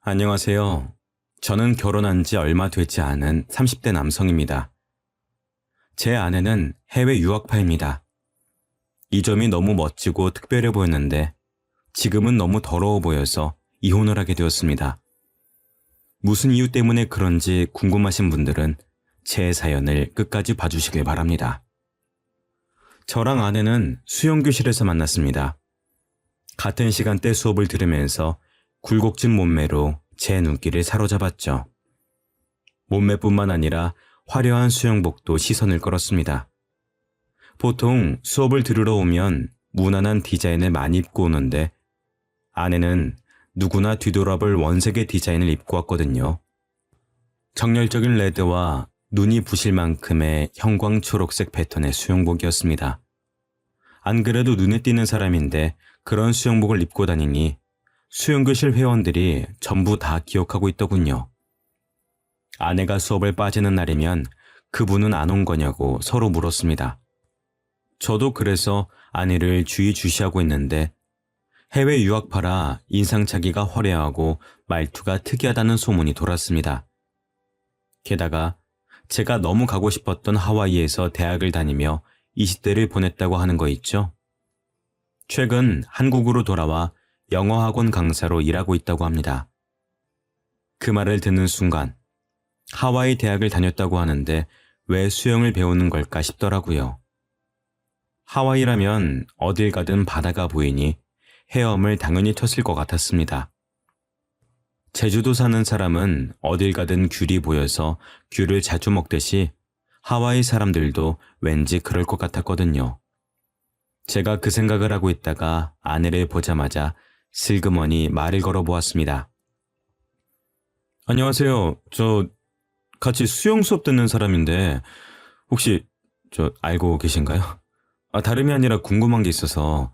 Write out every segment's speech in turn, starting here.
안녕하세요. 저는 결혼한 지 얼마 되지 않은 30대 남성입니다. 제 아내는 해외 유학파입니다. 이 점이 너무 멋지고 특별해 보였는데 지금은 너무 더러워 보여서 이혼을 하게 되었습니다. 무슨 이유 때문에 그런지 궁금하신 분들은 제 사연을 끝까지 봐주시길 바랍니다. 저랑 아내는 수영교실에서 만났습니다. 같은 시간대 수업을 들으면서 굴곡진 몸매로 제 눈길을 사로잡았죠. 몸매뿐만 아니라 화려한 수영복도 시선을 끌었습니다. 보통 수업을 들으러 오면 무난한 디자인을 많이 입고 오는데 아내는 누구나 뒤돌아볼 원색의 디자인을 입고 왔거든요. 정열적인 레드와 눈이 부실 만큼의 형광초록색 패턴의 수영복이었습니다. 안 그래도 눈에 띄는 사람인데 그런 수영복을 입고 다니니 수영교실 회원들이 전부 다 기억하고 있더군요. 아내가 수업을 빠지는 날이면 그분은 안 온 거냐고 서로 물었습니다. 저도 그래서 아내를 주의주시하고 있는데 해외 유학파라 인상착의가 화려하고 말투가 특이하다는 소문이 돌았습니다. 게다가 제가 너무 가고 싶었던 하와이에서 대학을 다니며 20대를 보냈다고 하는 거 있죠? 최근 한국으로 돌아와 영어학원 강사로 일하고 있다고 합니다. 그 말을 듣는 순간 하와이 대학을 다녔다고 하는데 왜 수영을 배우는 걸까 싶더라고요. 하와이라면 어딜 가든 바다가 보이니 헤엄을 당연히 쳤을 것 같았습니다. 제주도 사는 사람은 어딜 가든 귤이 보여서 귤을 자주 먹듯이 하와이 사람들도 왠지 그럴 것 같았거든요. 제가 그 생각을 하고 있다가 아내를 보자마자 슬그머니 말을 걸어보았습니다. 안녕하세요. 저 같이 수영 수업 듣는 사람인데 혹시 저 알고 계신가요? 다름이 아니라 궁금한 게 있어서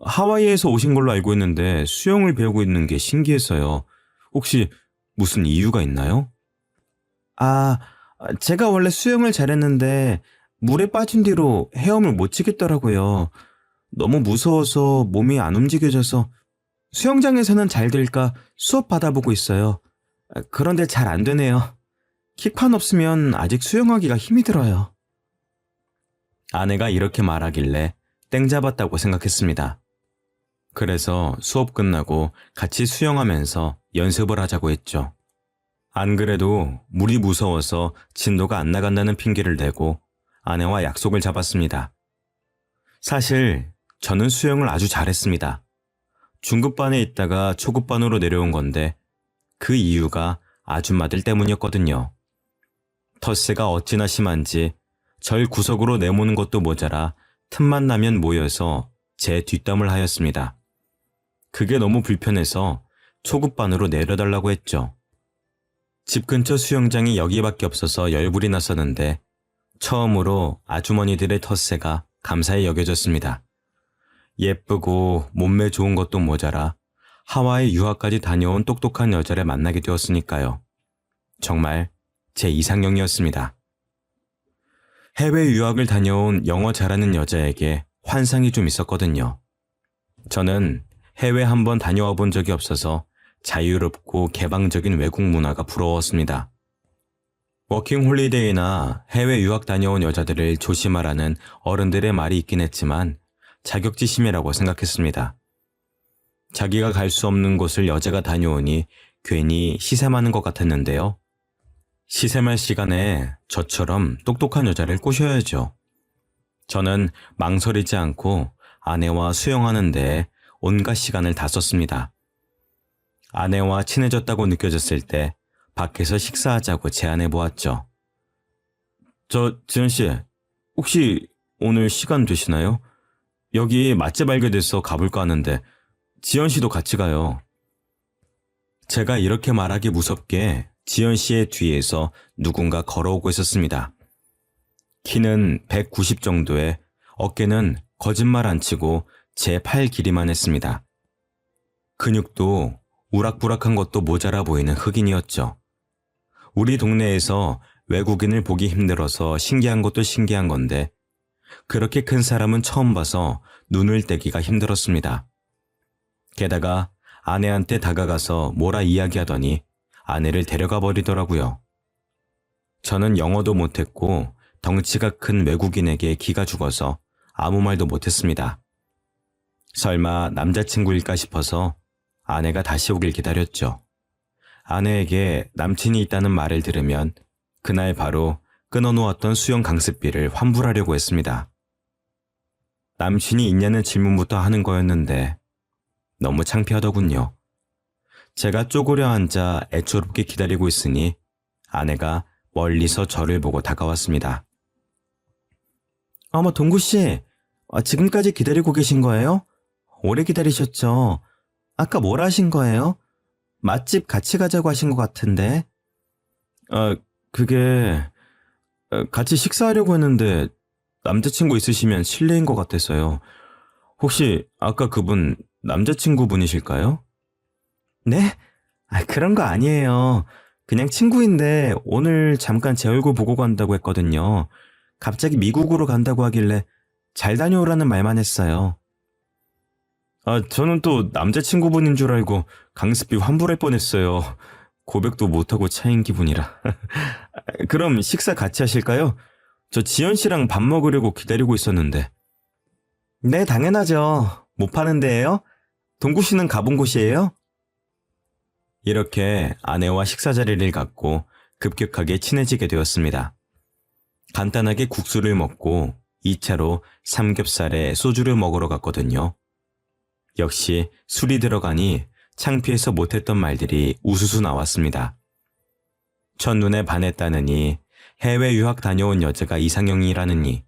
하와이에서 오신 걸로 알고 있는데 수영을 배우고 있는 게 신기했어요. 혹시 무슨 이유가 있나요? 아, 제가 원래 수영을 잘했는데 물에 빠진 뒤로 헤엄을 못 치겠더라고요. 너무 무서워서 몸이 안 움직여져서 수영장에서는 잘 될까 수업 받아보고 있어요. 그런데 잘 안 되네요. 킥판 없으면 아직 수영하기가 힘이 들어요. 아내가 이렇게 말하길래 땡 잡았다고 생각했습니다. 그래서 수업 끝나고 같이 수영하면서 연습을 하자고 했죠. 안 그래도 물이 무서워서 진도가 안 나간다는 핑계를 대고 아내와 약속을 잡았습니다. 사실 저는 수영을 아주 잘했습니다. 중급반에 있다가 초급반으로 내려온 건데 그 이유가 아줌마들 때문이었거든요. 텃세가 어찌나 심한지 절 구석으로 내모는 것도 모자라 틈만 나면 모여서 제 뒷담을 하였습니다. 그게 너무 불편해서 초급반으로 내려달라고 했죠. 집 근처 수영장이 여기밖에 없어서 열불이 났었는데 처음으로 아주머니들의 텃세가 감사히 여겨졌습니다. 예쁘고 몸매 좋은 것도 모자라 하와이 유학까지 다녀온 똑똑한 여자를 만나게 되었으니까요. 정말 제 이상형이었습니다. 해외 유학을 다녀온 영어 잘하는 여자에게 환상이 좀 있었거든요. 저는 해외 한번 다녀와 본 적이 없어서 자유롭고 개방적인 외국 문화가 부러웠습니다. 워킹 홀리데이나 해외 유학 다녀온 여자들을 조심하라는 어른들의 말이 있긴 했지만 자격지심이라고 생각했습니다. 자기가 갈 수 없는 곳을 여자가 다녀오니 괜히 시샘하는 것 같았는데요. 시샘할 시간에 저처럼 똑똑한 여자를 꼬셔야죠. 저는 망설이지 않고 아내와 수영하는 데 온갖 시간을 다 썼습니다. 아내와 친해졌다고 느껴졌을 때 밖에서 식사하자고 제안해 보았죠. 지은씨, 혹시 오늘 시간 되시나요? 여기 맛집 알게 돼서 가볼까 하는데 지연씨도 같이 가요. 제가 이렇게 말하기 무섭게 지연씨의 뒤에서 누군가 걸어오고 있었습니다. 키는 190 정도에 어깨는 거짓말 안 치고 제 팔 길이만 했습니다. 근육도 우락부락한 것도 모자라 보이는 흑인이었죠. 우리 동네에서 외국인을 보기 힘들어서 신기한 것도 신기한 건데 그렇게 큰 사람은 처음 봐서 눈을 떼기가 힘들었습니다. 게다가 아내한테 다가가서 뭐라 이야기하더니 아내를 데려가 버리더라고요. 저는 영어도 못했고 덩치가 큰 외국인에게 기가 죽어서 아무 말도 못했습니다. 설마 남자친구일까 싶어서 아내가 다시 오길 기다렸죠. 아내에게 남친이 있다는 말을 들으면 그날 바로 끊어놓았던 수영 강습비를 환불하려고 했습니다. 남친이 있냐는 질문부터 하는 거였는데 너무 창피하더군요. 제가 쪼그려 앉아 애초롭게 기다리고 있으니 아내가 멀리서 저를 보고 다가왔습니다. 어머, 동구씨, 지금까지 기다리고 계신 거예요? 오래 기다리셨죠? 아까 뭘 하신 거예요? 맛집 같이 가자고 하신 것 같은데. 그게 같이 식사하려고 했는데 남자친구 있으시면 실례인 것 같아서요. 혹시 아까 그분 남자친구분이실까요? 네? 그런 거 아니에요. 그냥 친구인데 오늘 잠깐 제 얼굴 보고 간다고 했거든요. 갑자기 미국으로 간다고 하길래 잘 다녀오라는 말만 했어요. 저는 또 남자친구분인 줄 알고 강습비 환불할 뻔했어요. 고백도 못하고 차인 기분이라. 그럼 식사 같이 하실까요? 저 지연 씨랑 밥 먹으려고 기다리고 있었는데. 네, 당연하죠. 못 파는 데예요? 동구 씨는 가본 곳이에요? 이렇게 아내와 식사 자리를 갖고 급격하게 친해지게 되었습니다. 간단하게 국수를 먹고 2차로 삼겹살에 소주를 먹으러 갔거든요. 역시 술이 들어가니 창피해서 못했던 말들이 우수수 나왔습니다. 첫눈에 반했다느니, 해외 유학 다녀온 여자가 이상형이라느니,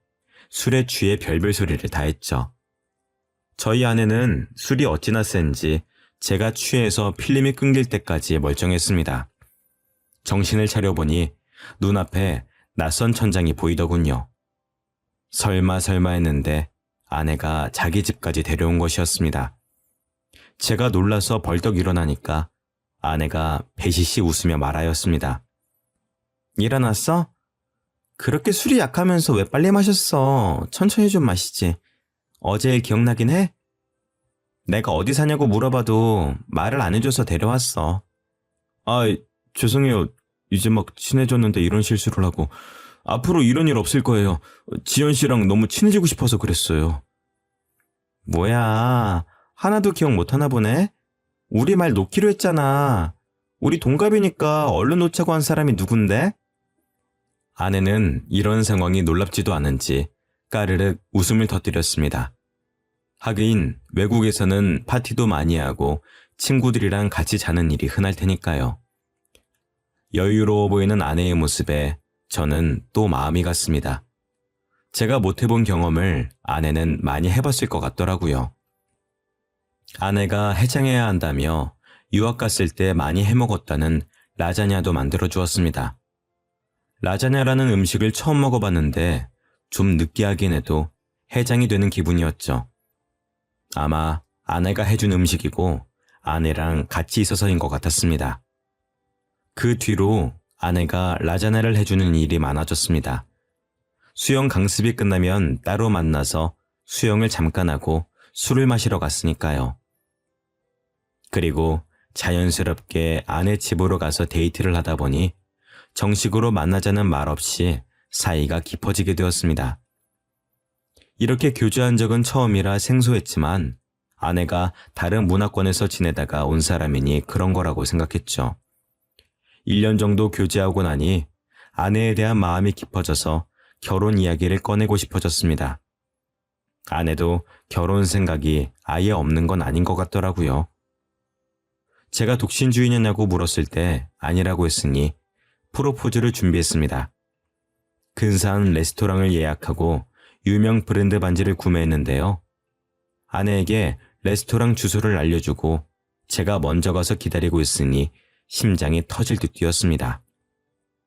술에 취해 별별 소리를 다 했죠. 저희 아내는 술이 어찌나 센지 제가 취해서 필름이 끊길 때까지 멀쩡했습니다. 정신을 차려보니 눈앞에 낯선 천장이 보이더군요. 설마 했는데 아내가 자기 집까지 데려온 것이었습니다. 제가 놀라서 벌떡 일어나니까 아내가 배시시 웃으며 말하였습니다. 일어났어? 그렇게 술이 약하면서 왜 빨리 마셨어? 천천히 좀 마시지. 어제 일 기억나긴 해? 내가 어디 사냐고 물어봐도 말을 안 해줘서 데려왔어. 죄송해요. 이제 막 친해졌는데 이런 실수를 하고. 앞으로 이런 일 없을 거예요. 지연 씨랑 너무 친해지고 싶어서 그랬어요. 뭐야, 하나도 기억 못하나 보네? 우리 말 놓기로 했잖아. 우리 동갑이니까 얼른 놓자고 한 사람이 누군데? 아내는 이런 상황이 놀랍지도 않은지 까르륵 웃음을 터뜨렸습니다. 하긴 외국에서는 파티도 많이 하고 친구들이랑 같이 자는 일이 흔할 테니까요. 여유로워 보이는 아내의 모습에 저는 또 마음이 갔습니다. 제가 못 해본 경험을 아내는 많이 해봤을 것 같더라고요. 아내가 해장해야 한다며 유학 갔을 때 많이 해먹었다는 라자냐도 만들어 주었습니다. 라자냐라는 음식을 처음 먹어봤는데 좀 느끼하긴 해도 해장이 되는 기분이었죠. 아마 아내가 해준 음식이고 아내랑 같이 있어서인 것 같았습니다. 그 뒤로 아내가 라자냐를 해주는 일이 많아졌습니다. 수영 강습이 끝나면 따로 만나서 수영을 잠깐 하고 술을 마시러 갔으니까요. 그리고 자연스럽게 아내 집으로 가서 데이트를 하다 보니 정식으로 만나자는 말 없이 사이가 깊어지게 되었습니다. 이렇게 교제한 적은 처음이라 생소했지만 아내가 다른 문화권에서 지내다가 온 사람이니 그런 거라고 생각했죠. 1년 정도 교제하고 나니 아내에 대한 마음이 깊어져서 결혼 이야기를 꺼내고 싶어졌습니다. 아내도 결혼 생각이 아예 없는 건 아닌 것 같더라고요. 제가 독신주의냐고 물었을 때 아니라고 했으니 프로포즈를 준비했습니다. 근사한 레스토랑을 예약하고 유명 브랜드 반지를 구매했는데요. 아내에게 레스토랑 주소를 알려주고 제가 먼저 가서 기다리고 있으니 심장이 터질 듯 뛰었습니다.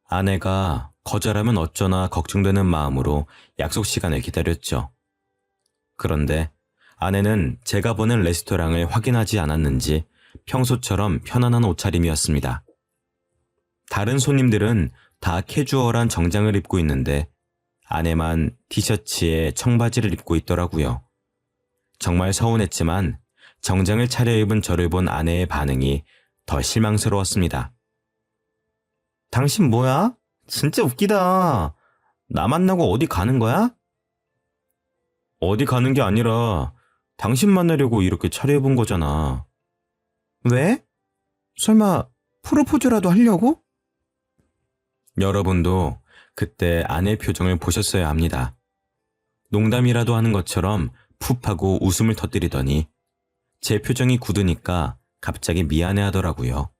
아내가 거절하면 어쩌나 걱정되는 마음으로 약속 시간을 기다렸죠. 그런데 아내는 제가 보낸 레스토랑을 확인하지 않았는지 평소처럼 편안한 옷차림이었습니다. 다른 손님들은 다 캐주얼한 정장을 입고 있는데 아내만 티셔츠에 청바지를 입고 있더라고요. 정말 서운했지만 정장을 차려입은 저를 본 아내의 반응이 더 실망스러웠습니다. 당신 뭐야? 진짜 웃기다. 나 만나고 어디 가는 거야? 어디 가는 게 아니라 당신 만나려고 이렇게 차려입은 거잖아. 왜? 설마 프로포즈라도 하려고? 여러분도 그때 아내 표정을 보셨어야 합니다. 농담이라도 하는 것처럼 푹 하고 웃음을 터뜨리더니 제 표정이 굳으니까 갑자기 미안해하더라고요.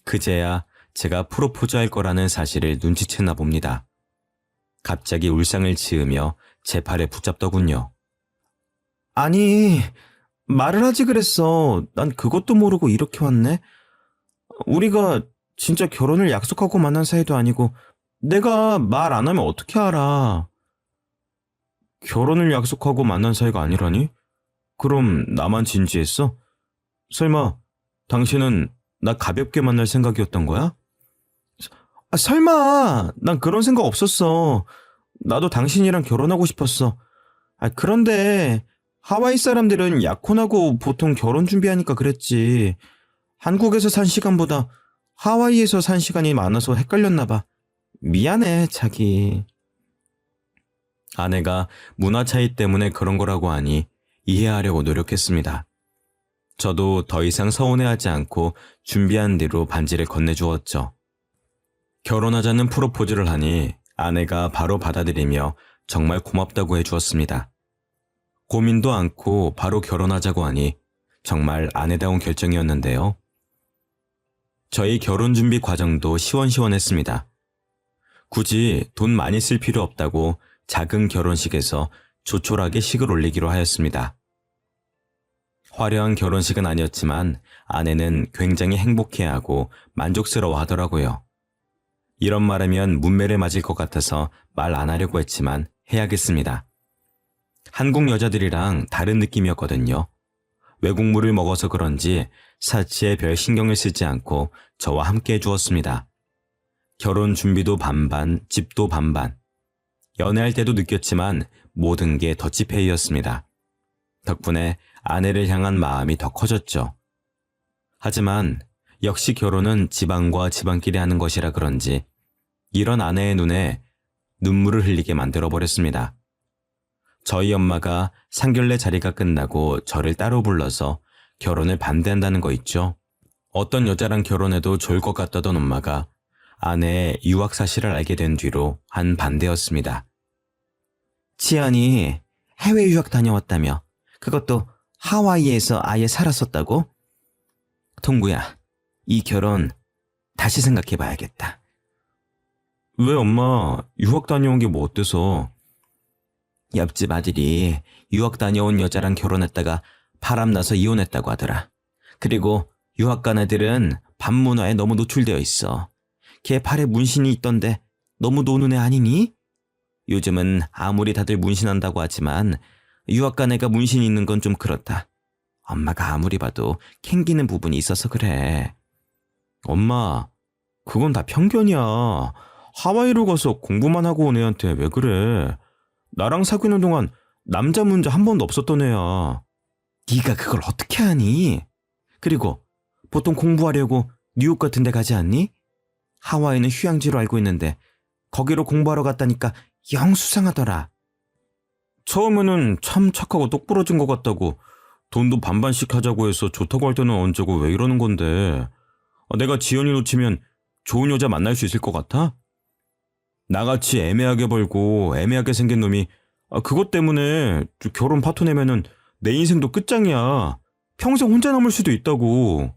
그제야 제가 프로포즈할 거라는 사실을 눈치챘나 봅니다. 갑자기 울상을 지으며 제 팔에 붙잡더군요. 아니, 말을 하지 그랬어. 난 그것도 모르고 이렇게 왔네. 우리가 진짜 결혼을 약속하고 만난 사이도 아니고 내가 말 안 하면 어떻게 알아? 결혼을 약속하고 만난 사이가 아니라니? 그럼 나만 진지했어? 설마 당신은 나 가볍게 만날 생각이었던 거야? 설마 난 그런 생각 없었어. 나도 당신이랑 결혼하고 싶었어. 그런데 하와이 사람들은 약혼하고 보통 결혼 준비하니까 그랬지. 한국에서 산 시간보다 하와이에서 산 시간이 많아서 헷갈렸나 봐. 미안해, 자기. 아내가 문화 차이 때문에 그런 거라고 하니 이해하려고 노력했습니다. 저도 더 이상 서운해하지 않고 준비한 대로 반지를 건네주었죠. 결혼하자는 프로포즈를 하니 아내가 바로 받아들이며 정말 고맙다고 해주었습니다. 고민도 않고 바로 결혼하자고 하니 정말 아내다운 결정이었는데요. 저희 결혼 준비 과정도 시원시원했습니다. 굳이 돈 많이 쓸 필요 없다고 작은 결혼식에서 조촐하게 식을 올리기로 하였습니다. 화려한 결혼식은 아니었지만 아내는 굉장히 행복해하고 만족스러워 하더라고요. 이런 말하면 문매를 맞을 것 같아서 말 안 하려고 했지만 해야겠습니다. 한국 여자들이랑 다른 느낌이었거든요. 외국물을 먹어서 그런지 사치에 별 신경을 쓰지 않고 저와 함께 해주었습니다. 결혼 준비도 반반, 집도 반반. 연애할 때도 느꼈지만 모든 게 더치페이였습니다. 덕분에 아내를 향한 마음이 더 커졌죠. 하지만 역시 결혼은 집안과 집안끼리 하는 것이라 그런지 이런 아내의 눈에 눈물을 흘리게 만들어버렸습니다. 저희 엄마가 상견례 자리가 끝나고 저를 따로 불러서 결혼을 반대한다는 거 있죠. 어떤 여자랑 결혼해도 좋을 것 같다던 엄마가 아내의 유학 사실을 알게 된 뒤로 한 반대였습니다. 지연이 해외 유학 다녀왔다며? 그것도 하와이에서 아예 살았었다고? 동구야, 이 결혼 다시 생각해봐야겠다. 왜 엄마, 유학 다녀온 게 뭐 어때서? 옆집 아들이 유학 다녀온 여자랑 결혼했다가 바람나서 이혼했다고 하더라. 그리고 유학 간 애들은 반문화에 너무 노출되어 있어. 걔 팔에 문신이 있던데 너무 노는 애 아니니? 요즘은 아무리 다들 문신한다고 하지만 유학 간 애가 문신 있는 건 좀 그렇다. 엄마가 아무리 봐도 캥기는 부분이 있어서 그래. 엄마, 그건 다 편견이야. 하와이로 가서 공부만 하고 온 애한테 왜 그래? 나랑 사귀는 동안 남자 문제 한 번도 없었던 애야. 네가 그걸 어떻게 아니? 그리고 보통 공부하려고 뉴욕 같은 데 가지 않니? 하와이는 휴양지로 알고 있는데 거기로 공부하러 갔다니까 영 수상하더라. 처음에는 참 착하고 똑부러진 것 같다고 돈도 반반씩 하자고 해서 좋다고 할 때는 언제고 왜 이러는 건데. 내가 지연이 놓치면 좋은 여자 만날 수 있을 것 같아? 나같이 애매하게 벌고 애매하게 생긴 놈이 그것 때문에 결혼 파토 내면은 내 인생도 끝장이야. 평생 혼자 남을 수도 있다고.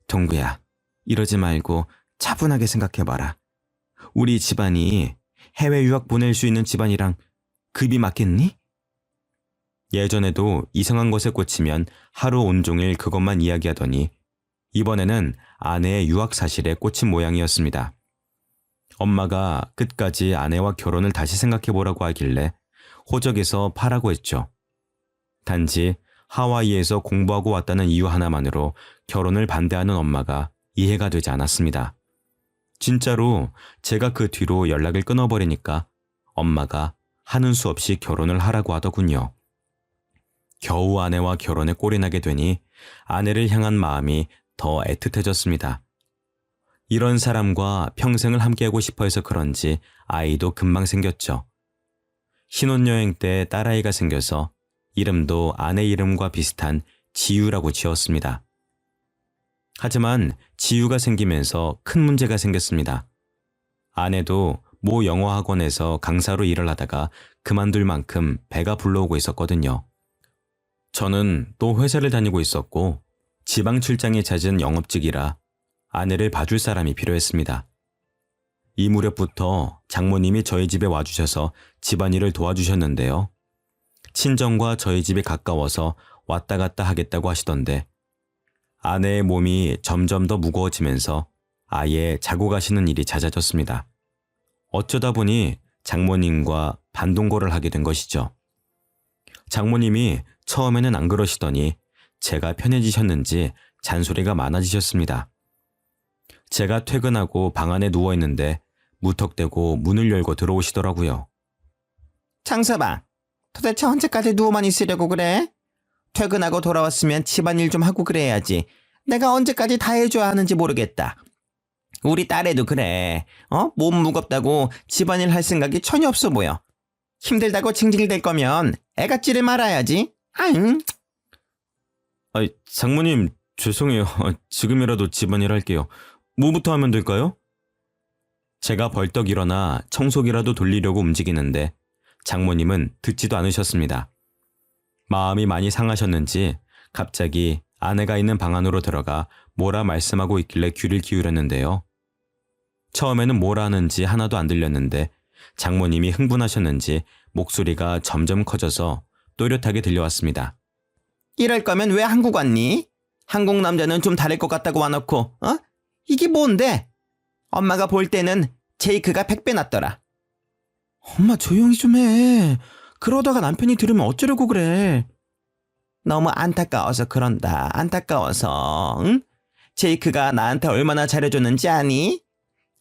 동구야, 이러지 말고 차분하게 생각해봐라. 우리 집안이 해외 유학 보낼 수 있는 집안이랑 급이 맞겠니? 예전에도 이상한 것에 꽂히면 하루 온종일 그것만 이야기하더니 이번에는 아내의 유학 사실에 꽂힌 모양이었습니다. 엄마가 끝까지 아내와 결혼을 다시 생각해보라고 하길래 호적에서 파라고 했죠. 단지 하와이에서 공부하고 왔다는 이유 하나만으로 결혼을 반대하는 엄마가 이해가 되지 않았습니다. 진짜로 제가 그 뒤로 연락을 끊어버리니까 엄마가 하는 수 없이 결혼을 하라고 하더군요. 겨우 아내와 결혼에 꼴이 나게 되니 아내를 향한 마음이 더 애틋해졌습니다. 이런 사람과 평생을 함께하고 싶어 해서 그런지 아이도 금방 생겼죠. 신혼여행 때 딸아이가 생겨서 이름도 아내 이름과 비슷한 지유라고 지었습니다. 하지만 지유가 생기면서 큰 문제가 생겼습니다. 아내도 모 영어학원에서 강사로 일을 하다가 그만둘 만큼 배가 불러오고 있었거든요. 저는 또 회사를 다니고 있었고 지방 출장이 잦은 영업직이라 아내를 봐줄 사람이 필요했습니다. 이 무렵부터 장모님이 저희 집에 와주셔서 집안일을 도와주셨는데요. 친정과 저희 집이 가까워서 왔다 갔다 하겠다고 하시던데 아내의 몸이 점점 더 무거워지면서 아예 자고 가시는 일이 잦아졌습니다. 어쩌다 보니 장모님과 반동거를 하게 된 것이죠. 장모님이 처음에는 안 그러시더니 제가 편해지셨는지 잔소리가 많아지셨습니다. 제가 퇴근하고 방 안에 누워있는데 무턱대고 문을 열고 들어오시더라고요. 장서방, 도대체 언제까지 누워만 있으려고 그래? 퇴근하고 돌아왔으면 집안일 좀 하고 그래야지. 내가 언제까지 다 해줘야 하는지 모르겠다. 우리 딸애도 그래. 몸 무겁다고 집안일 할 생각이 전혀 없어 보여. 힘들다고 징징댈 거면 애가찌를 말아야지. 아잉. 장모님 죄송해요. 지금이라도 집안일 할게요. 뭐부터 하면 될까요? 제가 벌떡 일어나 청소기라도 돌리려고 움직이는데 장모님은 듣지도 않으셨습니다. 마음이 많이 상하셨는지 갑자기 아내가 있는 방 안으로 들어가 뭐라 말씀하고 있길래 귀를 기울였는데요. 처음에는 뭐라 하는지 하나도 안 들렸는데 장모님이 흥분하셨는지 목소리가 점점 커져서 또렷하게 들려왔습니다. 이럴 거면 왜 한국 왔니? 한국 남자는 좀 다를 것 같다고 와놓고 이게 뭔데? 엄마가 볼 때는 제이크가 100배 낫더라. 엄마 조용히 좀 해. 그러다가 남편이 들으면 어쩌려고 그래. 너무 안타까워서 그런다. 안타까워서. 응? 제이크가 나한테 얼마나 잘해줬는지 아니?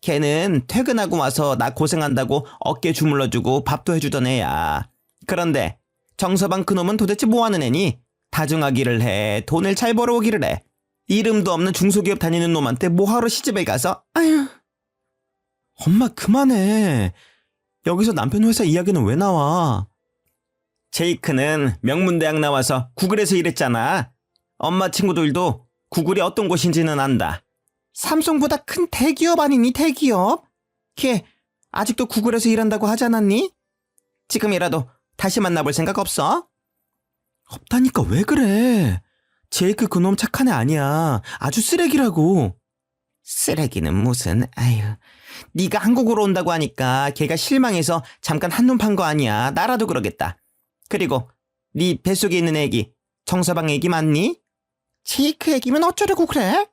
걔는 퇴근하고 와서 나 고생한다고 어깨 주물러주고 밥도 해주던 애야. 그런데 정서방 그놈은 도대체 뭐하는 애니? 다중하기를 해. 돈을 잘 벌어오기를 해. 이름도 없는 중소기업 다니는 놈한테 뭐하러 시집을 가서? 아휴. 엄마 그만해. 여기서 남편 회사 이야기는 왜 나와? 제이크는 명문대학 나와서 구글에서 일했잖아. 엄마 친구들도 구글이 어떤 곳인지는 안다. 삼성보다 큰 대기업 아니니 대기업? 걔 아직도 구글에서 일한다고 하지 않았니? 지금이라도 다시 만나볼 생각 없어? 없다니까 왜 그래? 제이크 그놈 착한 애 아니야. 아주 쓰레기라고. 쓰레기는 무슨. 아휴. 네가 한국으로 온다고 하니까 걔가 실망해서 잠깐 한눈 판 거 아니야. 나라도 그러겠다. 그리고 네 뱃속에 있는 애기 정서방 애기 맞니? 제이크 애기면 어쩌려고 그래?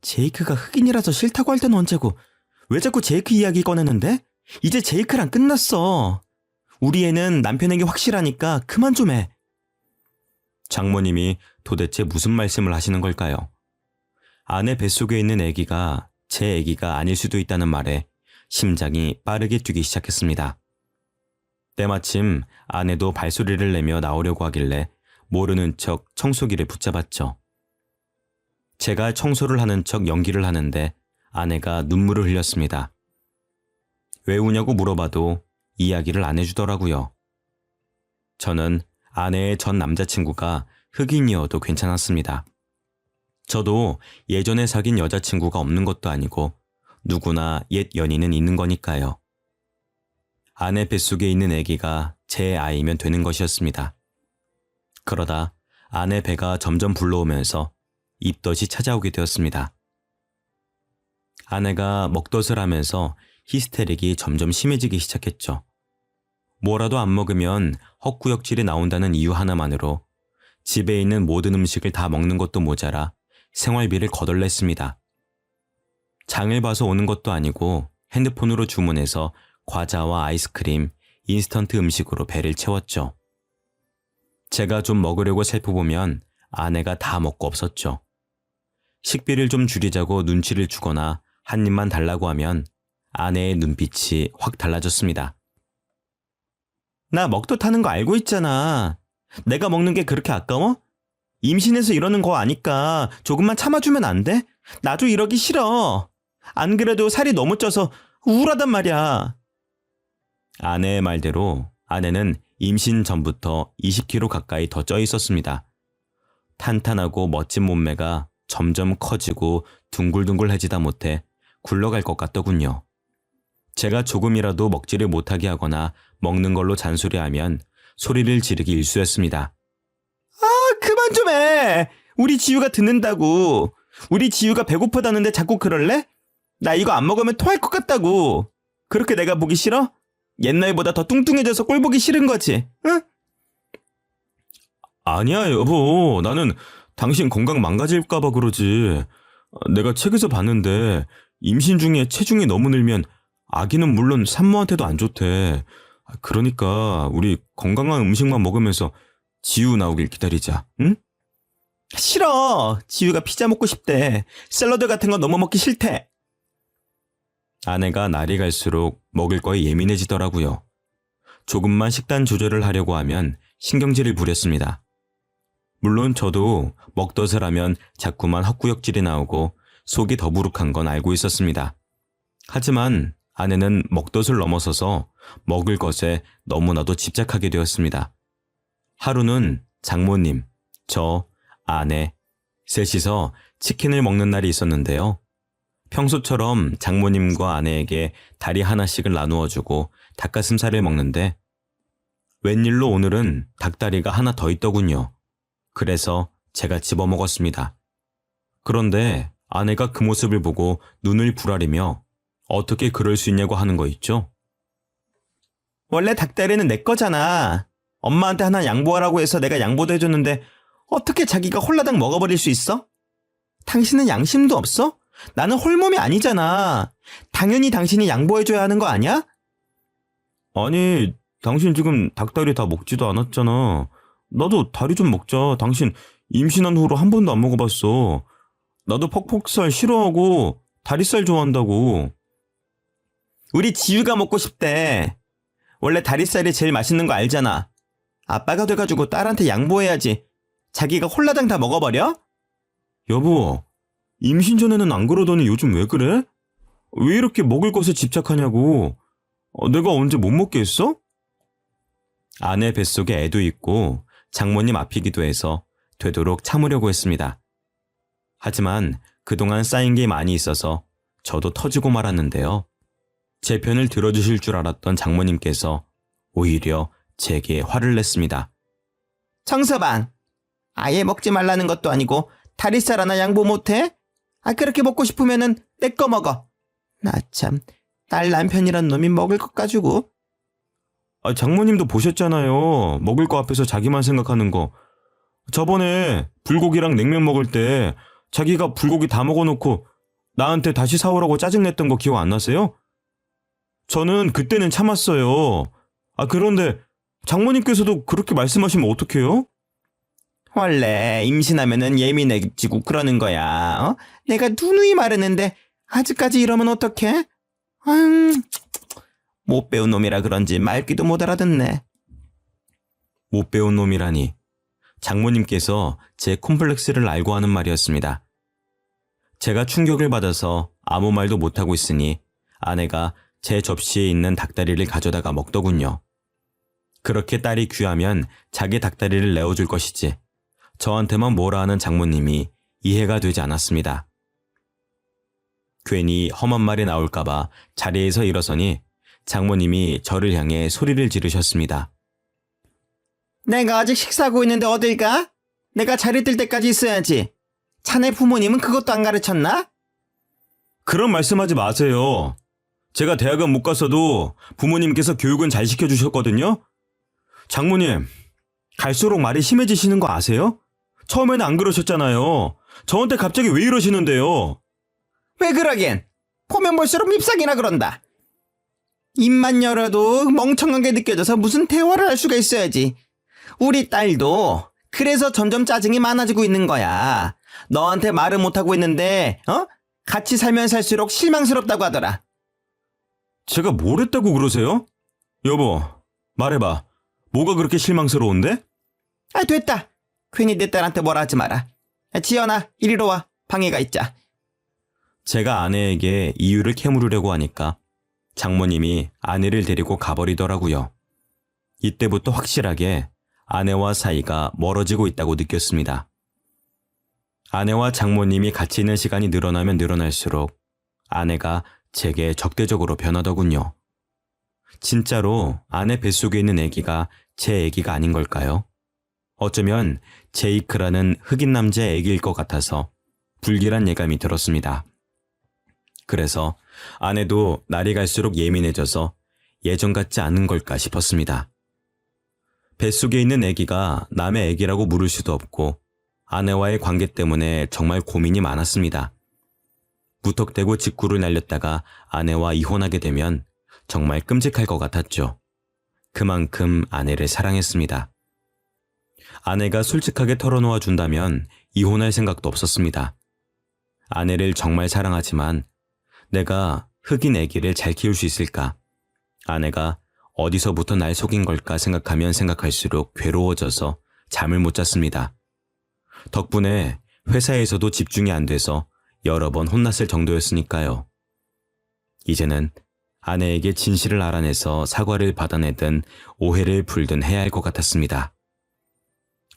제이크가 흑인이라서 싫다고 할 때는 언제고 왜 자꾸 제이크 이야기 꺼내는데? 이제 제이크랑 끝났어. 우리 애는 남편에게 확실하니까 그만 좀 해. 장모님이 도대체 무슨 말씀을 하시는 걸까요? 아내 뱃속에 있는 아기가 제 아기가 아닐 수도 있다는 말에 심장이 빠르게 뛰기 시작했습니다. 때마침 아내도 발소리를 내며 나오려고 하길래 모르는 척 청소기를 붙잡았죠. 제가 청소를 하는 척 연기를 하는데 아내가 눈물을 흘렸습니다. 왜 우냐고 물어봐도 이야기를 안 해주더라고요. 저는 아내의 전 남자친구가 흑인이어도 괜찮았습니다. 저도 예전에 사귄 여자친구가 없는 것도 아니고 누구나 옛 연인은 있는 거니까요. 아내 뱃속에 있는 아기가 제 아이면 되는 것이었습니다. 그러다 아내 배가 점점 불러오면서 입덧이 찾아오게 되었습니다. 아내가 먹덧을 하면서 히스테릭이 점점 심해지기 시작했죠. 뭐라도 안 먹으면 헛구역질이 나온다는 이유 하나만으로 집에 있는 모든 음식을 다 먹는 것도 모자라 생활비를 거덜냈습니다. 장을 봐서 오는 것도 아니고 핸드폰으로 주문해서 과자와 아이스크림, 인스턴트 음식으로 배를 채웠죠. 제가 좀 먹으려고 살펴보면 아내가 다 먹고 없었죠. 식비를 좀 줄이자고 눈치를 주거나 한 입만 달라고 하면 아내의 눈빛이 확 달라졌습니다. 나 먹덧 하는 거 알고 있잖아. 내가 먹는 게 그렇게 아까워? 임신해서 이러는 거 아니까 조금만 참아주면 안 돼? 나도 이러기 싫어. 안 그래도 살이 너무 쪄서 우울하단 말이야. 아내의 말대로 아내는 임신 전부터 20kg 가까이 더 쪄 있었습니다. 탄탄하고 멋진 몸매가 점점 커지고 둥글둥글해지다 못해 굴러갈 것 같더군요. 제가 조금이라도 먹지를 못하게 하거나 먹는 걸로 잔소리하면 소리를 지르기 일쑤였습니다. 그만 좀 해. 우리 지유가 듣는다고. 우리 지유가 배고프다는데 자꾸 그럴래? 나 이거 안 먹으면 토할 것 같다고. 그렇게 내가 보기 싫어? 옛날보다 더 뚱뚱해져서 꼴 보기 싫은 거지. 응? 아니야, 여보. 나는 당신 건강 망가질까봐 그러지. 내가 책에서 봤는데 임신 중에 체중이 너무 늘면 아기는 물론 산모한테도 안 좋대. 그러니까 우리 건강한 음식만 먹으면서 지유 나오길 기다리자. 응? 싫어. 지유가 피자 먹고 싶대. 샐러드 같은 거 너무 먹기 싫대. 아내가 날이 갈수록 먹을 거에 예민해지더라고요. 조금만 식단 조절을 하려고 하면 신경질을 부렸습니다. 물론 저도 먹덧을 하면 자꾸만 헛구역질이 나오고 속이 더부룩한 건 알고 있었습니다. 하지만 아내는 먹덧을 넘어서서 먹을 것에 너무나도 집착하게 되었습니다. 하루는 장모님, 저, 아내, 셋이서 치킨을 먹는 날이 있었는데요. 평소처럼 장모님과 아내에게 다리 하나씩을 나누어 주고 닭가슴살을 먹는데 웬일로 오늘은 닭다리가 하나 더 있더군요. 그래서 제가 집어먹었습니다. 그런데 아내가 그 모습을 보고 눈을 부라리며 어떻게 그럴 수 있냐고 하는 거 있죠? 원래 닭다리는 내 거잖아. 엄마한테 하나 양보하라고 해서 내가 양보도 해줬는데 어떻게 자기가 홀라당 먹어버릴 수 있어? 당신은 양심도 없어? 나는 홀몸이 아니잖아. 당연히 당신이 양보해줘야 하는 거 아니야? 아니, 당신 지금 닭다리 다 먹지도 않았잖아. 나도 다리 좀 먹자. 당신 임신한 후로 한 번도 안 먹어봤어. 나도 퍽퍽살 싫어하고 다리살 좋아한다고. 우리 지유가 먹고 싶대. 원래 다리살이 제일 맛있는 거 알잖아. 아빠가 돼가지고 딸한테 양보해야지. 자기가 홀라당 다 먹어버려? 여보, 임신 전에는 안 그러더니 요즘 왜 그래? 왜 이렇게 먹을 것에 집착하냐고. 내가 언제 못 먹게 했어? 아내 뱃속에 애도 있고 장모님 앞이기도 해서 되도록 참으려고 했습니다. 하지만 그동안 쌓인 게 많이 있어서 저도 터지고 말았는데요. 제 편을 들어주실 줄 알았던 장모님께서 오히려 제게 화를 냈습니다. 청서방, 아예 먹지 말라는 것도 아니고 다리살 하나 양보 못해? 그렇게 먹고 싶으면은 내 거 먹어. 나 참, 딸 남편이란 놈이 먹을 것 가지고. 장모님도 보셨잖아요. 먹을 거 앞에서 자기만 생각하는 거. 저번에 불고기랑 냉면 먹을 때 자기가 불고기 다 먹어놓고 나한테 다시 사오라고 짜증냈던 거 기억 안 나세요? 저는 그때는 참았어요. 그런데 장모님께서도 그렇게 말씀하시면 어떡해요? 원래 임신하면은 예민해지고 그러는 거야. 내가 누누이 말했는데 아직까지 이러면 어떡해? 못 배운 놈이라 그런지 말귀도 못 알아듣네. 못 배운 놈이라니. 장모님께서 제 콤플렉스를 알고 하는 말이었습니다. 제가 충격을 받아서 아무 말도 못하고 있으니 아내가 제 접시에 있는 닭다리를 가져다가 먹더군요. 그렇게 딸이 귀하면 자기 닭다리를 내어줄 것이지 저한테만 뭐라 하는 장모님이 이해가 되지 않았습니다. 괜히 험한 말이 나올까봐 자리에서 일어서니 장모님이 저를 향해 소리를 지르셨습니다. 내가 아직 식사하고 있는데 어딜 가? 내가 자리 뜰 때까지 있어야지. 자네 부모님은 그것도 안 가르쳤나? 그런 말씀하지 마세요. 제가 대학은 못 갔어도 부모님께서 교육은 잘 시켜주셨거든요. 장모님, 갈수록 말이 심해지시는 거 아세요? 처음에는 안 그러셨잖아요. 저한테 갑자기 왜 이러시는데요? 왜 그러긴? 보면 볼수록 밉상이나 그런다. 입만 열어도 멍청하게 느껴져서 무슨 대화를 할 수가 있어야지. 우리 딸도 그래서 점점 짜증이 많아지고 있는 거야. 너한테 말을 못하고 있는데 같이 살면 살수록 실망스럽다고 하더라. 제가 뭘 했다고 그러세요? 여보, 말해봐. 뭐가 그렇게 실망스러운데? 아, 됐다. 괜히 내 딸한테 뭐라 하지 마라. 지연아, 이리로 와. 방해가 있자. 제가 아내에게 이유를 캐물으려고 하니까 장모님이 아내를 데리고 가버리더라고요. 이때부터 확실하게 아내와 사이가 멀어지고 있다고 느꼈습니다. 아내와 장모님이 같이 있는 시간이 늘어나면 늘어날수록 아내가 제게 적대적으로 변하더군요. 진짜로 아내 뱃속에 있는 아기가 제 아기가 아닌 걸까요? 어쩌면 제이크라는 흑인 남자의 아기일 것 같아서 불길한 예감이 들었습니다. 그래서 아내도 날이 갈수록 예민해져서 예전 같지 않은 걸까 싶었습니다. 뱃속에 있는 아기가 남의 아기라고 물을 수도 없고 아내와의 관계 때문에 정말 고민이 많았습니다. 무턱대고 직구를 날렸다가 아내와 이혼하게 되면 정말 끔찍할 것 같았죠. 그만큼 아내를 사랑했습니다. 아내가 솔직하게 털어놓아 준다면 이혼할 생각도 없었습니다. 아내를 정말 사랑하지만 내가 흑인 아기를 잘 키울 수 있을까? 아내가 어디서부터 날 속인 걸까 생각하면 생각할수록 괴로워져서 잠을 못 잤습니다. 덕분에 회사에서도 집중이 안 돼서 여러 번 혼났을 정도였으니까요. 이제는 아내에게 진실을 알아내서 사과를 받아내든 오해를 풀든 해야 할 것 같았습니다.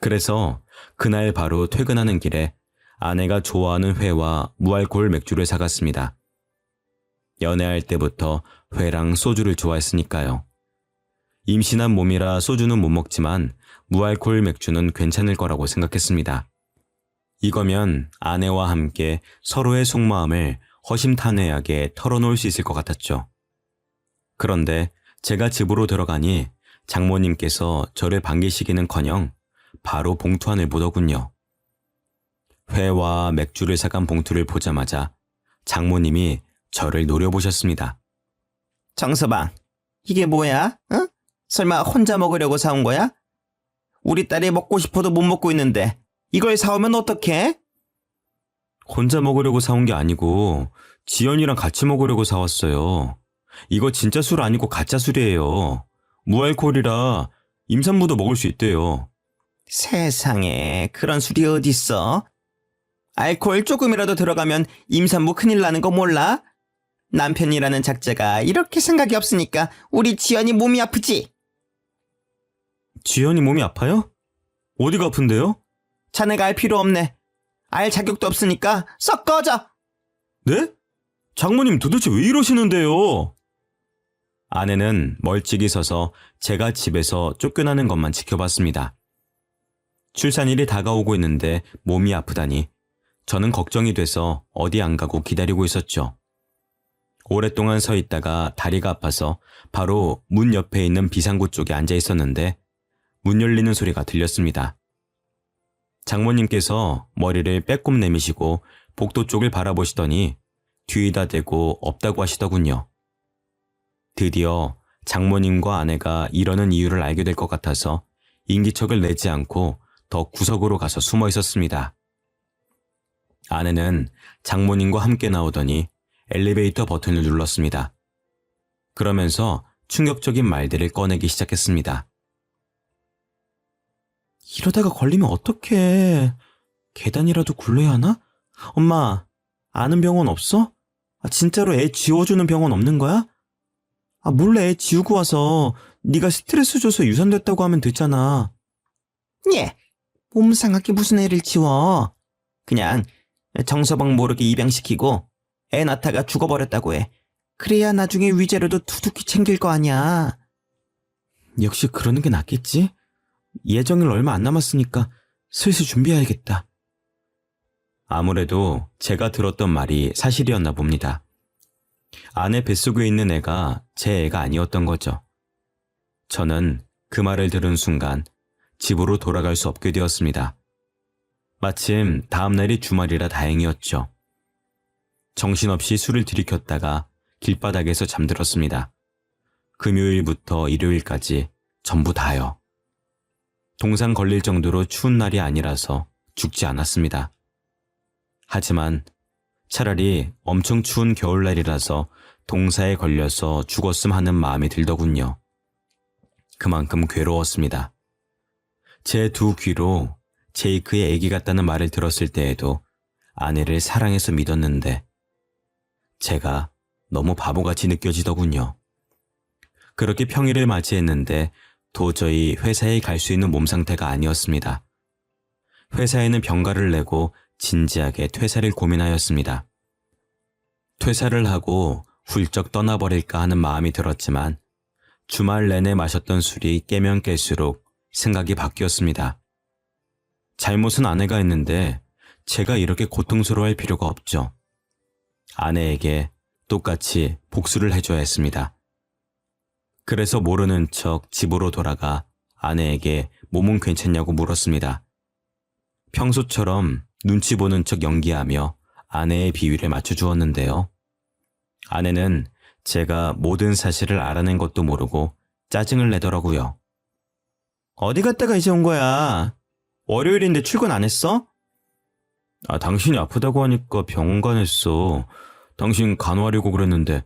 그래서 그날 바로 퇴근하는 길에 아내가 좋아하는 회와 무알코올 맥주를 사갔습니다. 연애할 때부터 회랑 소주를 좋아했으니까요. 임신한 몸이라 소주는 못 먹지만 무알코올 맥주는 괜찮을 거라고 생각했습니다. 이거면 아내와 함께 서로의 속마음을 허심탄회하게 털어놓을 수 있을 것 같았죠. 그런데 제가 집으로 들어가니 장모님께서 저를 반기시기는커녕 바로 봉투 안을 보더군요. 회와 맥주를 사간 봉투를 보자마자 장모님이 저를 노려보셨습니다. 정서방, 이게 뭐야? 응? 설마 혼자 먹으려고 사온 거야? 우리 딸이 먹고 싶어도 못 먹고 있는데 이걸 사오면 어떡해? 혼자 먹으려고 사온 게 아니고 지연이랑 같이 먹으려고 사왔어요. 이거 진짜 술 아니고 가짜 술이에요. 무알코올이라 임산부도 먹을 수 있대요. 세상에, 그런 술이 어딨어? 알코올 조금이라도 들어가면 임산부 큰일 나는 거 몰라? 남편이라는 작자가 이렇게 생각이 없으니까 우리 지연이 몸이 아프지? 지연이 몸이 아파요? 어디가 아픈데요? 자네가 알 필요 없네. 알 자격도 없으니까 썩 꺼져. 네? 장모님 도대체 왜 이러시는데요? 아내는 멀찍이 서서 제가 집에서 쫓겨나는 것만 지켜봤습니다. 출산일이 다가오고 있는데 몸이 아프다니 저는 걱정이 돼서 어디 안 가고 기다리고 있었죠. 오랫동안 서 있다가 다리가 아파서 바로 문 옆에 있는 비상구 쪽에 앉아 있었는데 문 열리는 소리가 들렸습니다. 장모님께서 머리를 빼꼼 내미시고 복도 쪽을 바라보시더니 뒤에다 대고 없다고 하시더군요. 드디어 장모님과 아내가 이러는 이유를 알게 될 것 같아서 인기척을 내지 않고 더 구석으로 가서 숨어 있었습니다. 아내는 장모님과 함께 나오더니 엘리베이터 버튼을 눌렀습니다. 그러면서 충격적인 말들을 꺼내기 시작했습니다. 이러다가 걸리면 어떡해. 계단이라도 굴러야 하나? 엄마, 아는 병원 없어? 진짜로 애 지워주는 병원 없는 거야? 몰래 애 지우고 와서 네가 스트레스 줘서 유산됐다고 하면 됐잖아. 예, 몸 상하게 무슨 애를 지워. 그냥 정서방 모르게 입양시키고 애 낳다가 죽어버렸다고 해. 그래야 나중에 위자료도 두둑히 챙길 거 아니야. 역시 그러는 게 낫겠지? 예정일 얼마 안 남았으니까 슬슬 준비해야겠다. 아무래도 제가 들었던 말이 사실이었나 봅니다. 아내 뱃속에 있는 애가 제 애가 아니었던 거죠. 저는 그 말을 들은 순간 집으로 돌아갈 수 없게 되었습니다. 마침 다음날이 주말이라 다행이었죠. 정신없이 술을 들이켰다가 길바닥에서 잠들었습니다. 금요일부터 일요일까지 전부 다요. 동상 걸릴 정도로 추운 날이 아니라서 죽지 않았습니다. 하지만 차라리 엄청 추운 겨울날이라서 동사에 걸려서 죽었음 하는 마음이 들더군요. 그만큼 괴로웠습니다. 제 두 귀로 제이크의 아기 같다는 말을 들었을 때에도 아내를 사랑해서 믿었는데 제가 너무 바보같이 느껴지더군요. 그렇게 평일을 맞이했는데 도저히 회사에 갈 수 있는 몸 상태가 아니었습니다. 회사에는 병가를 내고 진지하게 퇴사를 고민하였습니다. 퇴사를 하고 훌쩍 떠나버릴까 하는 마음이 들었지만 주말 내내 마셨던 술이 깨면 깰수록 생각이 바뀌었습니다. 잘못은 아내가 했는데 제가 이렇게 고통스러워할 필요가 없죠. 아내에게 똑같이 복수를 해줘야 했습니다. 그래서 모르는 척 집으로 돌아가 아내에게 몸은 괜찮냐고 물었습니다. 평소처럼 눈치 보는 척 연기하며 아내의 비위를 맞춰주었는데요. 아내는 제가 모든 사실을 알아낸 것도 모르고 짜증을 내더라고요. 어디 갔다가 이제 온 거야? 월요일인데 출근 안 했어? 당신이 아프다고 하니까 병원 가냈어. 당신 간호하려고 그랬는데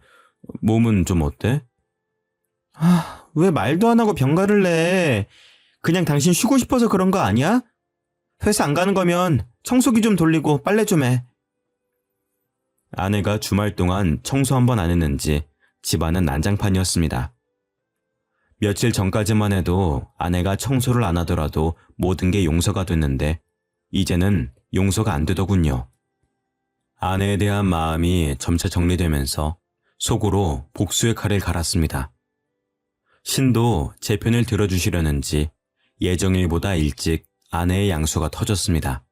몸은 좀 어때? 왜 말도 안 하고 병가를 내? 그냥 당신 쉬고 싶어서 그런 거 아니야? 회사 안 가는 거면 청소기 좀 돌리고 빨래 좀 해. 아내가 주말 동안 청소 한 번 안 했는지 집안은 난장판이었습니다. 며칠 전까지만 해도 아내가 청소를 안 하더라도 모든 게 용서가 됐는데 이제는 용서가 안 되더군요. 아내에 대한 마음이 점차 정리되면서 속으로 복수의 칼을 갈았습니다. 신도 제 편을 들어주시려는지 예정일보다 일찍 아내의 양수가 터졌습니다.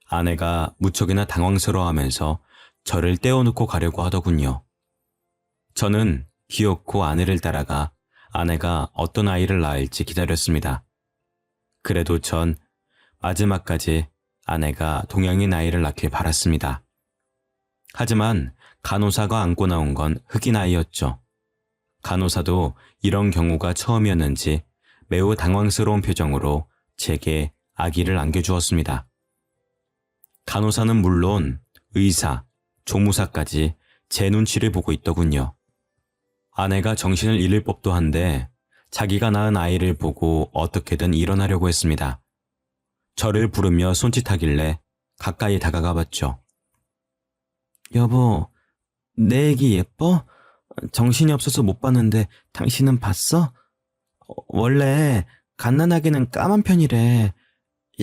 아내가 무척이나 당황스러워하면서 저를 떼어놓고 가려고 하더군요. 저는 기어코 아내를 따라가 아내가 어떤 아이를 낳을지 기다렸습니다. 그래도 전 마지막까지 아내가 동양인 아이를 낳길 바랐습니다. 하지만 간호사가 안고 나온 건 흑인 아이였죠. 간호사도 이런 경우가 처음이었는지 매우 당황스러운 표정으로 제게 아기를 안겨주었습니다. 간호사는 물론 의사, 조무사까지 제 눈치를 보고 있더군요. 아내가 정신을 잃을 법도 한데 자기가 낳은 아이를 보고 어떻게든 일어나려고 했습니다. 저를 부르며 손짓하길래 가까이 다가가 봤죠. 여보, 내 애기 예뻐? 정신이 없어서 못 봤는데 당신은 봤어? 원래 갓난아기는 까만 편이래.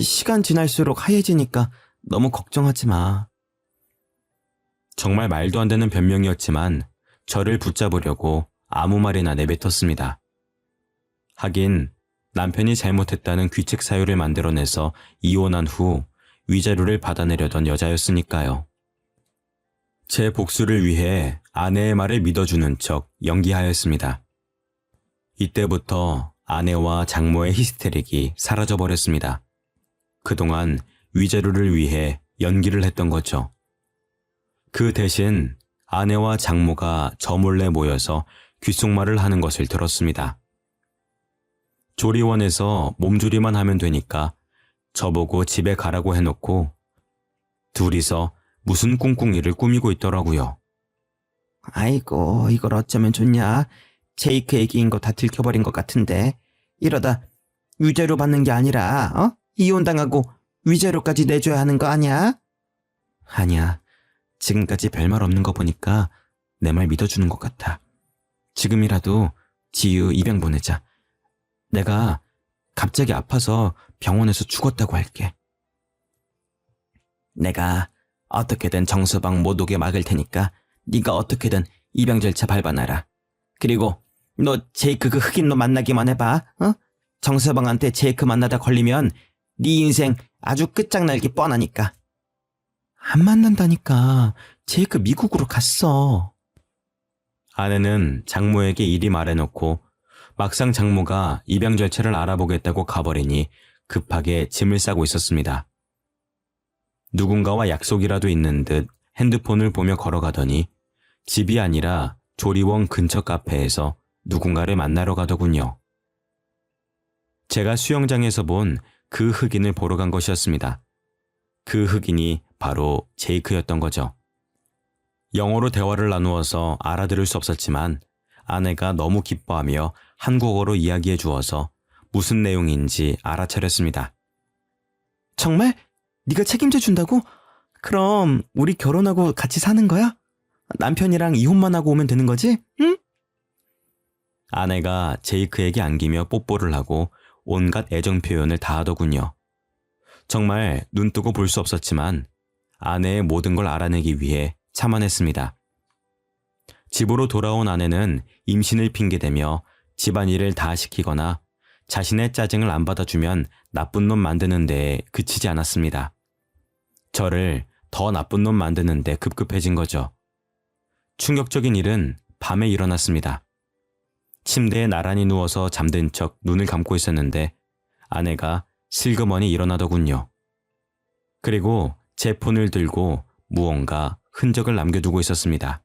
시간 지날수록 하얘지니까 너무 걱정하지 마. 정말 말도 안 되는 변명이었지만 저를 붙잡으려고 아무 말이나 내뱉었습니다. 하긴 남편이 잘못했다는 귀책 사유를 만들어내서 이혼한 후 위자료를 받아내려던 여자였으니까요. 제 복수를 위해 아내의 말을 믿어주는 척 연기하였습니다. 이때부터 아내와 장모의 히스테릭이 사라져버렸습니다. 그동안 위자료를 위해 연기를 했던 거죠. 그 대신 아내와 장모가 저 몰래 모여서 귓속말을 하는 것을 들었습니다. 조리원에서 몸조리만 하면 되니까 저보고 집에 가라고 해놓고 둘이서 무슨 꿍꿍이를 꾸미고 있더라고요. 아이고, 이걸 어쩌면 좋냐? 제이크 애기인 거 다 들켜버린 것 같은데 이러다 위자료 받는 게 아니라 이혼당하고 위자료까지 내줘야 하는 거 아니야? 아니야. 지금까지 별말 없는 거 보니까 내 말 믿어주는 것 같아. 지금이라도 지유 입양 보내자. 내가 갑자기 아파서 병원에서 죽었다고 할게. 내가 어떻게든 정서방 못 오게 막을 테니까 네가 어떻게든 입양 절차 밟아놔라. 그리고 너 제이크 그 흑인 놈 만나기만 해봐. 정서방한테 제이크 만나다 걸리면 네 인생 아주 끝장날기 뻔하니까. 안 만난다니까. 제이크 미국으로 갔어. 아내는 장모에게 이리 말해놓고 막상 장모가 입양 절차를 알아보겠다고 가버리니 급하게 짐을 싸고 있었습니다. 누군가와 약속이라도 있는 듯 핸드폰을 보며 걸어가더니 집이 아니라 조리원 근처 카페에서 누군가를 만나러 가더군요. 제가 수영장에서 본 그 흑인을 보러 간 것이었습니다. 그 흑인이 바로 제이크였던 거죠. 영어로 대화를 나누어서 알아들을 수 없었지만 아내가 너무 기뻐하며 한국어로 이야기해 주어서 무슨 내용인지 알아차렸습니다. 정말? 네가 책임져 준다고? 그럼 우리 결혼하고 같이 사는 거야? 남편이랑 이혼만 하고 오면 되는 거지? 응? 아내가 제이크에게 안기며 뽀뽀를 하고 온갖 애정 표현을 다 하더군요. 정말 눈뜨고 볼 수 없었지만 아내의 모든 걸 알아내기 위해 참아냈습니다. 집으로 돌아온 아내는 임신을 핑계대며 집안일을 다 시키거나 자신의 짜증을 안 받아주면 나쁜 놈 만드는 데에 그치지 않았습니다. 저를 더 나쁜 놈 만드는 데 급급해진 거죠. 충격적인 일은 밤에 일어났습니다. 침대에 나란히 누워서 잠든 척 눈을 감고 있었는데 아내가 슬그머니 일어나더군요. 그리고 제 폰을 들고 무언가 흔적을 남겨두고 있었습니다.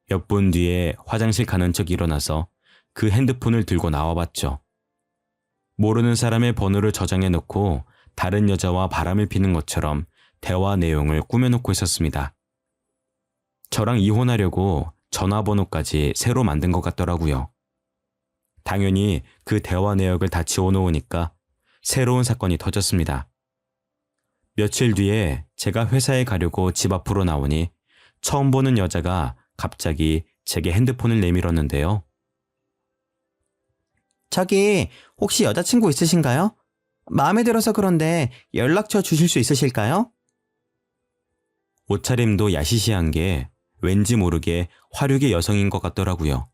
몇 분 뒤에 화장실 가는 척 일어나서 그 핸드폰을 들고 나와봤죠. 모르는 사람의 번호를 저장해 놓고 다른 여자와 바람을 피는 것처럼 대화 내용을 꾸며놓고 있었습니다. 저랑 이혼하려고 전화번호까지 새로 만든 것 같더라고요. 당연히 그 대화 내역을 다 지워놓으니까 새로운 사건이 터졌습니다. 며칠 뒤에 제가 회사에 가려고 집 앞으로 나오니 처음 보는 여자가 갑자기 제게 핸드폰을 내밀었는데요. 저기 혹시 여자친구 있으신가요? 마음에 들어서 그런데 연락처 주실 수 있으실까요? 옷차림도 야시시한 게 왠지 모르게 화류계 여성인 것 같더라고요.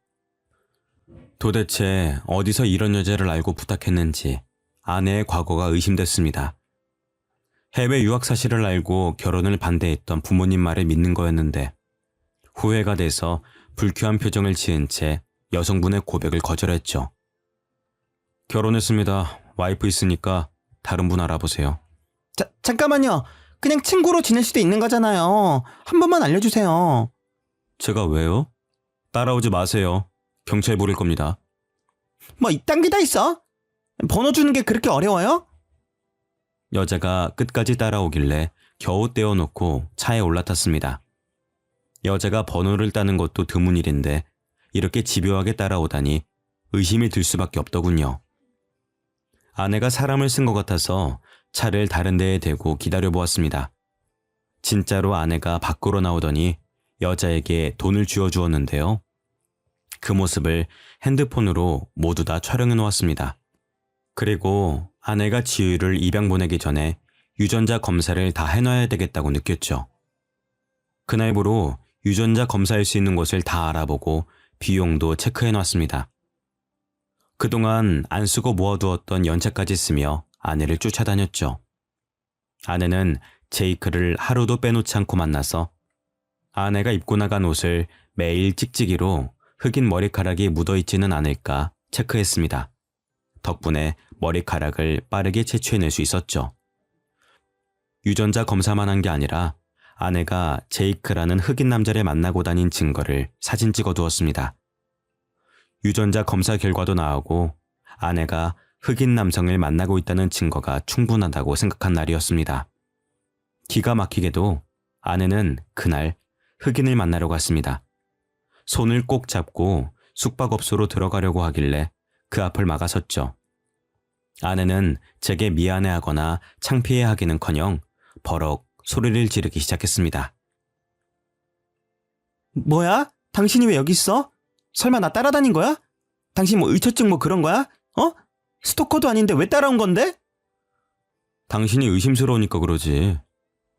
도대체 어디서 이런 여자를 알고 부탁했는지 아내의 과거가 의심됐습니다. 해외 유학 사실을 알고 결혼을 반대했던 부모님 말을 믿는 거였는데 후회가 돼서 불쾌한 표정을 지은 채 여성분의 고백을 거절했죠. 결혼했습니다. 와이프 있으니까 다른 분 알아보세요. 잠깐만요. 그냥 친구로 지낼 수도 있는 거잖아요. 한 번만 알려주세요. 제가 왜요? 따라오지 마세요. 경찰 부를 겁니다. 뭐 이딴 게 다 있어? 번호 주는 게 그렇게 어려워요? 여자가 끝까지 따라오길래 겨우 떼어놓고 차에 올라탔습니다. 여자가 번호를 따는 것도 드문 일인데 이렇게 집요하게 따라오다니 의심이 들 수밖에 없더군요. 아내가 사람을 쓴 것 같아서 차를 다른 데에 대고 기다려보았습니다. 진짜로 아내가 밖으로 나오더니 여자에게 돈을 쥐어주었는데요. 그 모습을 핸드폰으로 모두 다 촬영해 놓았습니다. 그리고 아내가 지유를 입양 보내기 전에 유전자 검사를 다 해놔야 되겠다고 느꼈죠. 그날부로 유전자 검사할 수 있는 곳을 다 알아보고 비용도 체크해 놨습니다. 그동안 안 쓰고 모아두었던 연차까지 쓰며 아내를 쫓아다녔죠. 아내는 제이크를 하루도 빼놓지 않고 만나서 아내가 입고 나간 옷을 매일 찍찍이로 흑인 머리카락이 묻어있지는 않을까 체크했습니다. 덕분에 머리카락을 빠르게 채취해낼 수 있었죠. 유전자 검사만 한 게 아니라 아내가 제이크라는 흑인 남자를 만나고 다닌 증거를 사진 찍어두었습니다. 유전자 검사 결과도 나오고 아내가 흑인 남성을 만나고 있다는 증거가 충분하다고 생각한 날이었습니다. 기가 막히게도 아내는 그날 흑인을 만나러 갔습니다. 손을 꼭 잡고 숙박업소로 들어가려고 하길래 그 앞을 막아섰죠. 아내는 제게 미안해하거나 창피해하기는커녕 버럭 소리를 지르기 시작했습니다. 뭐야? 당신이 왜 여기 있어? 설마 나 따라다닌 거야? 당신 뭐 의처증 뭐 그런 거야? 스토커도 아닌데 왜 따라온 건데? 당신이 의심스러우니까 그러지.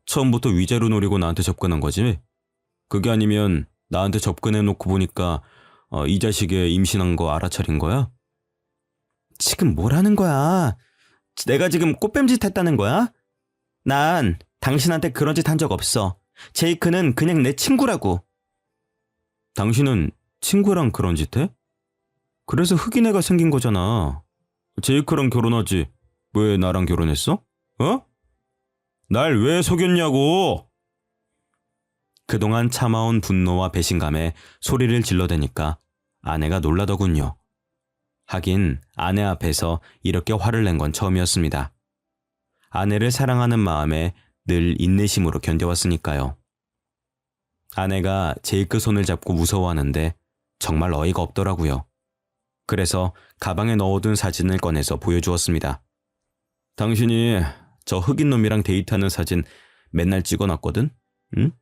처음부터 위자료 노리고 나한테 접근한 거지. 그게 아니면 나한테 접근해놓고 보니까 이 자식의 임신한 거 알아차린 거야? 지금 뭐라는 거야? 내가 지금 꽃뱀짓 했다는 거야? 난 당신한테 그런 짓 한 적 없어. 제이크는 그냥 내 친구라고. 당신은 친구랑 그런 짓 해? 그래서 흑인 애가 생긴 거잖아. 제이크랑 결혼하지. 왜 나랑 결혼했어? 날 왜 속였냐고! 그동안 참아온 분노와 배신감에 소리를 질러대니까 아내가 놀라더군요. 하긴 아내 앞에서 이렇게 화를 낸 건 처음이었습니다. 아내를 사랑하는 마음에 늘 인내심으로 견뎌왔으니까요. 아내가 제이크 손을 잡고 무서워하는데 정말 어이가 없더라고요. 그래서 가방에 넣어둔 사진을 꺼내서 보여주었습니다. 당신이 저 흑인 놈이랑 데이트하는 사진 맨날 찍어놨거든? 응?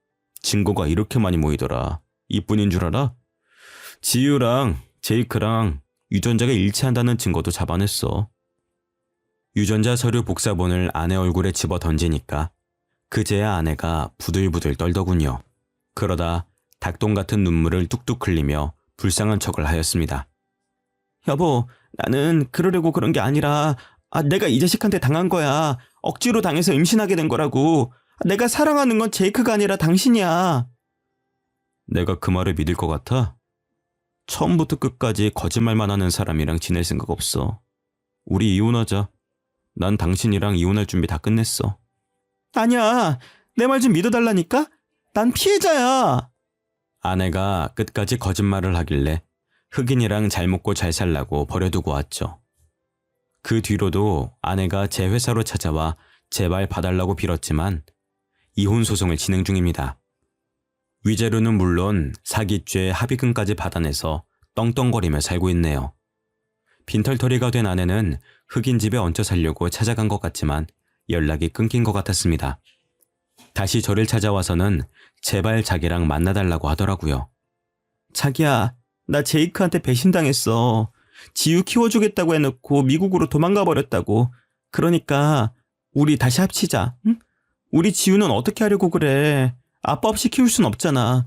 증거가 이렇게 많이 모이더라. 이뿐인 줄 알아? 지유랑 제이크랑 유전자가 일치한다는 증거도 잡아냈어. 유전자 서류 복사본을 아내 얼굴에 집어 던지니까 그제야 아내가 부들부들 떨더군요. 그러다 닭똥 같은 눈물을 뚝뚝 흘리며 불쌍한 척을 하였습니다. 여보, 나는 그러려고 그런 게 아니라 내가 이 자식한테 당한 거야. 억지로 당해서 임신하게 된 거라고. 내가 사랑하는 건 제이크가 아니라 당신이야. 내가 그 말을 믿을 것 같아? 처음부터 끝까지 거짓말만 하는 사람이랑 지낼 생각 없어. 우리 이혼하자. 난 당신이랑 이혼할 준비 다 끝냈어. 아니야. 내 말 좀 믿어달라니까? 난 피해자야. 아내가 끝까지 거짓말을 하길래 흑인이랑 잘 먹고 잘 살라고 버려두고 왔죠. 그 뒤로도 아내가 제 회사로 찾아와 제발 봐달라고 빌었지만 이혼 소송을 진행 중입니다. 위자료는 물론 사기죄 합의금까지 받아내서 떵떵거리며 살고 있네요. 빈털터리가 된 아내는 흑인 집에 얹혀 살려고 찾아간 것 같지만 연락이 끊긴 것 같았습니다. 다시 저를 찾아와서는 제발 자기랑 만나달라고 하더라고요. 자기야, 나 제이크한테 배신당했어. 지유 키워주겠다고 해놓고 미국으로 도망가 버렸다고. 그러니까 우리 다시 합치자. 응? 우리 지유는 어떻게 하려고 그래. 아빠 없이 키울 순 없잖아.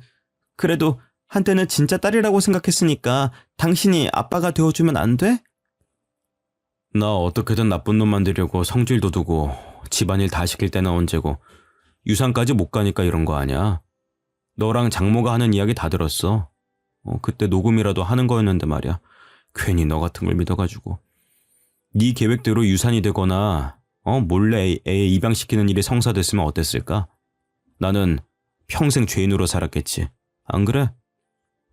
그래도 한때는 진짜 딸이라고 생각했으니까 당신이 아빠가 되어주면 안 돼? 나 어떻게든 나쁜 놈 만들려고 성질도 두고 집안일 다 시킬 때는 언제고 유산까지 못 가니까 이런 거 아냐. 너랑 장모가 하는 이야기 다 들었어. 그때 녹음이라도 하는 거였는데 말이야. 괜히 너 같은 걸 믿어가지고. 네 계획대로 유산이 되거나 몰래 애 입양시키는 일이 성사됐으면 어땠을까? 나는 평생 죄인으로 살았겠지. 안 그래?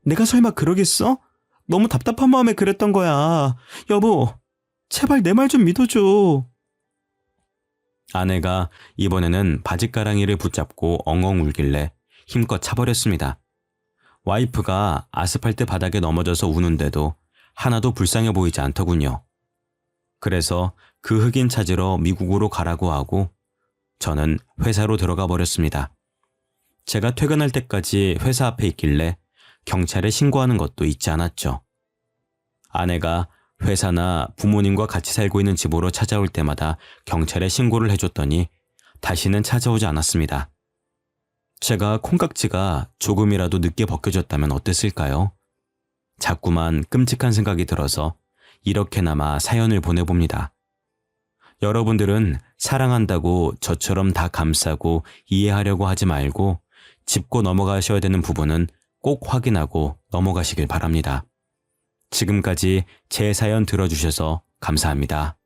내가 설마 그러겠어? 너무 답답한 마음에 그랬던 거야. 여보, 제발 내 말 좀 믿어줘. 아내가 이번에는 바짓가랑이를 붙잡고 엉엉 울길래 힘껏 차버렸습니다. 와이프가 아스팔트 바닥에 넘어져서 우는데도 하나도 불쌍해 보이지 않더군요. 그래서 그 흑인 찾으러 미국으로 가라고 하고 저는 회사로 들어가 버렸습니다. 제가 퇴근할 때까지 회사 앞에 있길래 경찰에 신고하는 것도 잊지 않았죠. 아내가 회사나 부모님과 같이 살고 있는 집으로 찾아올 때마다 경찰에 신고를 해줬더니 다시는 찾아오지 않았습니다. 제가 콩깍지가 조금이라도 늦게 벗겨졌다면 어땠을까요? 자꾸만 끔찍한 생각이 들어서 이렇게나마 사연을 보내봅니다. 여러분들은 사랑한다고 저처럼 다 감싸고 이해하려고 하지 말고 짚고 넘어가셔야 되는 부분은 꼭 확인하고 넘어가시길 바랍니다. 지금까지 제 사연 들어주셔서 감사합니다.